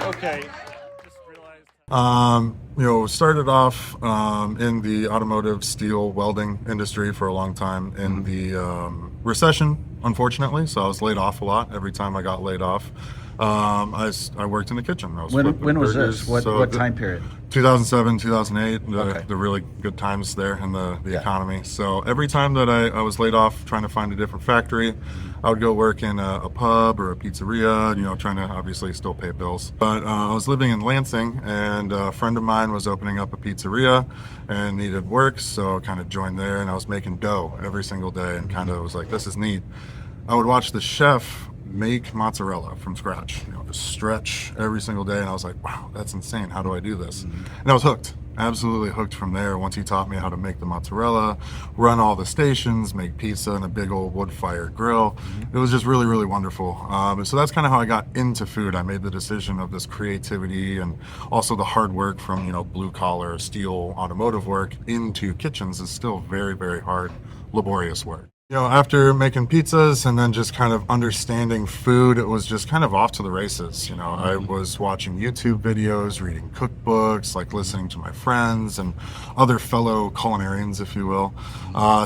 Okay. Started off in the automotive steel welding industry for a long time in the recession, unfortunately. So I was laid off a lot. Every time I got laid off, I worked in the kitchen. I was When was burgers. this? What time period? 2007, 2008, Okay. the really good times there in the Yeah. economy. So every time that I was laid off trying to find a different factory, I would go work in a pub or a pizzeria, trying to obviously still pay bills. But I was living in Lansing, and a friend of mine was opening up a pizzeria and needed work, so I kind of joined there, and I was making dough every single day and kind of was like, this is neat. I would watch the chef make mozzarella from scratch, just stretch every single day. And I was like, wow, that's insane. How do I do this? And I was hooked, absolutely hooked from there. Once he taught me how to make the mozzarella, run all the stations, make pizza in a big old wood fire grill. It was just really, really wonderful. So that's kind of how I got into food. I made the decision of this creativity and also the hard work from, blue collar, steel, automotive work into kitchens is still very, very hard, laborious work. After making pizzas and then just kind of understanding food, it was just kind of off to the races. I was watching YouTube videos, reading cookbooks, like listening to my friends and other fellow culinarians, if you will.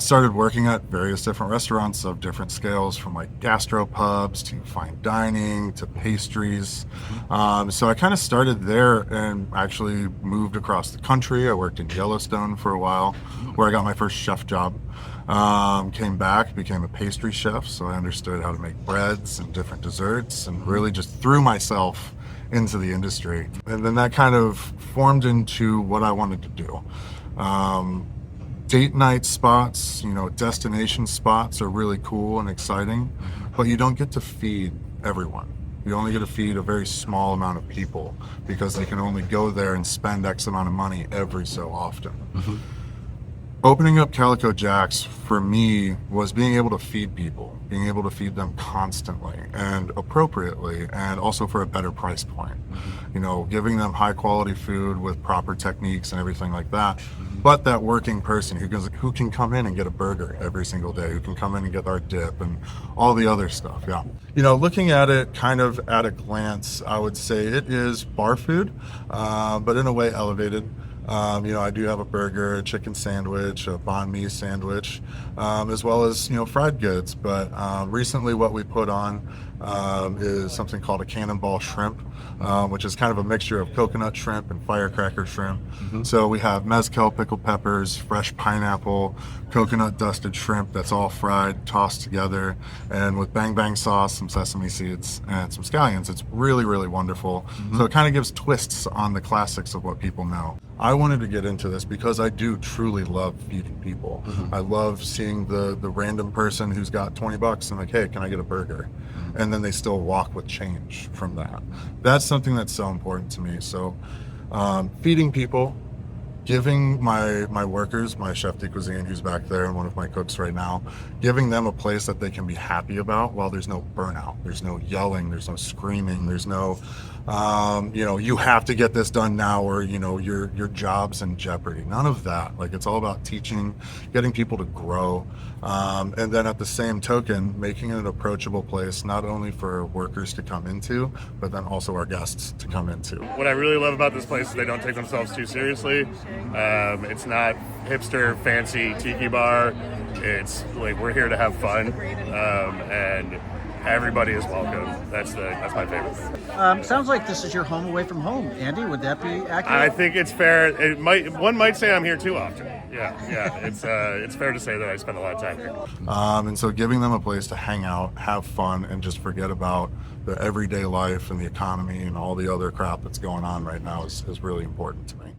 Started working at various different restaurants of different scales, from like gastropubs to fine dining to pastries. So I kind of started there and actually moved across the country. I worked in Yellowstone for a while, where I got my first chef job. Came back, became a pastry chef, so I understood how to make breads and different desserts and really just threw myself into the industry. And then that kind of formed into what I wanted to do. Date night spots, destination spots are really cool and exciting, but you don't get to feed everyone. You only get to feed a very small amount of people because they can only go there and spend X amount of money every so often. Opening up Calico Jacks for me was being able to feed people, being able to feed them constantly and appropriately, and also for a better price point. Giving them high quality food with proper techniques and everything like that. But that working person who can come in and get a burger every single day, who can come in and get our dip and all the other stuff. Yeah. Looking at it kind of at a glance, I would say it is bar food, but in a way elevated. I do have a burger, a chicken sandwich, a banh mi sandwich, as well as, fried goods. But recently what we put on is something called a cannonball shrimp, which is kind of a mixture of coconut shrimp and firecracker shrimp. So we have mezcal pickled peppers, fresh pineapple, coconut dusted shrimp that's all fried, tossed together, and with bang bang sauce, some sesame seeds, and some scallions. It's really, really wonderful. So it kind of gives twists on the classics of what people know. I wanted to get into this because I do truly love feeding people. I love seeing the random person who's got $20 and like, hey, can I get a burger? And then they still walk with change from that. That's something that's so important to me. So feeding people, giving my workers, my chef de cuisine who's back there and one of my cooks right now, giving them a place that they can be happy about while there's no burnout, there's no yelling, there's no screaming, there's no you have to get this done now, or your job's in jeopardy. None of that. Like, it's all about teaching, getting people to grow, and then at the same token, making it an approachable place not only for workers to come into, but then also our guests to come into. What I really love about this place is they don't take themselves too seriously. It's not hipster fancy tiki bar. It's like, we're here to have fun, and everybody is welcome. That's my favorite thing. Sounds like this is your home away from home, Andy. Would that be accurate? I think it's fair. One might say I'm here too often. Yeah. It's fair to say that I spend a lot of time here. And so giving them a place to hang out, have fun, and just forget about the everyday life and the economy and all the other crap that's going on right now is really important to me.